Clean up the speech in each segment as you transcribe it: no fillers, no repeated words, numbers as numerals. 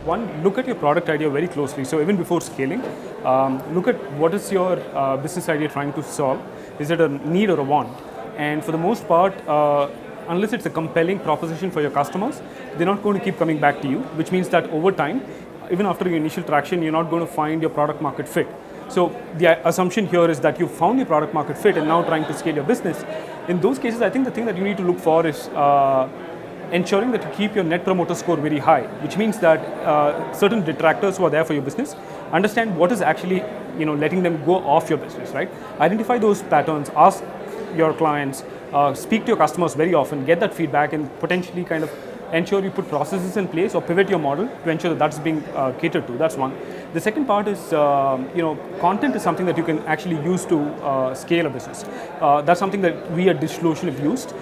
one, look at your product idea very closely. So even before scaling, look at what is your business idea trying to solve. Is it a need or a want? And for the most part, unless it's a compelling proposition for your customers, they're not going to keep coming back to you, which means that over time, even after your initial traction, you're not going to find your product market fit. So the assumption here is that you found your product market fit and now trying to scale your business. In those cases, I think the thing that you need to look for is ensuring that you keep your net promoter score very high, which means that certain detractors who are there for your business understand what is actually letting them go off your business, right? Identify those patterns, ask your clients, speak to your customers very often, get that feedback, and potentially kind of ensure you put processes in place or pivot your model to ensure that that's being catered to. That's one. The second part is, content is something that you can actually use to scale a business. That's something that we at DigitalOcean have used,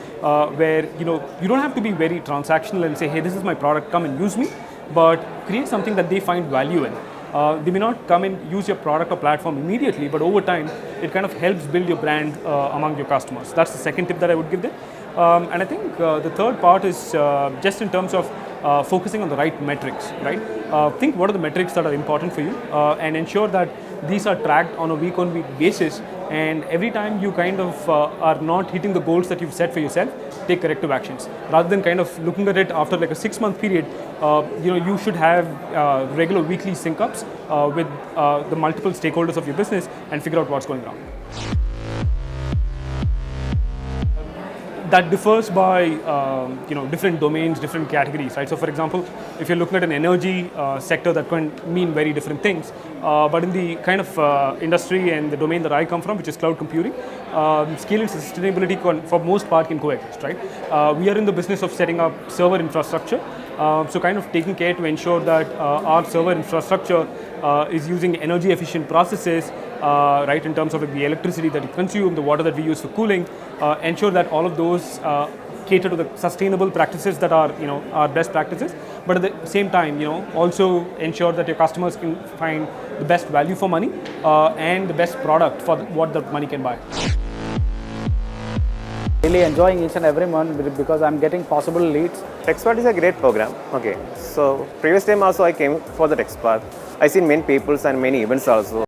where you don't have to be very transactional and say, hey, this is my product, come and use me, but create something that they find value in. They may not come and use your product or platform immediately, but over time, it kind of helps build your brand among your customers. That's the second tip that I would give them. And I think the third part is just in terms of focusing on the right metrics, right? Think what are the metrics that are important for you and ensure that these are tracked on a week-on-week basis, and every time you kind of are not hitting the goals that you've set for yourself, take corrective actions. Rather than kind of looking at it after like a 6-month period, you should have regular weekly sync-ups with the multiple stakeholders of your business and figure out what's going wrong. That differs by different domains, different categories, right? So for example, if you're looking at an energy sector, that can mean very different things. But in the kind of industry and the domain that I come from, which is cloud computing, scale and sustainability for most part can coexist, right? We are in the business of setting up server infrastructure. So kind of taking care to ensure that our server infrastructure is using energy efficient processes, right, in terms of like the electricity that you consume, the water that we use for cooling, ensure that all of those cater to the sustainable practices that are our best practices, but at the same time also ensure that your customers can find the best value for money and the best product for what the money can buy. Really enjoying each and every month because I'm getting possible leads. TechSparks is a great program. Okay, so previous time also I came for the TechSparks. I seen many peoples and many events also.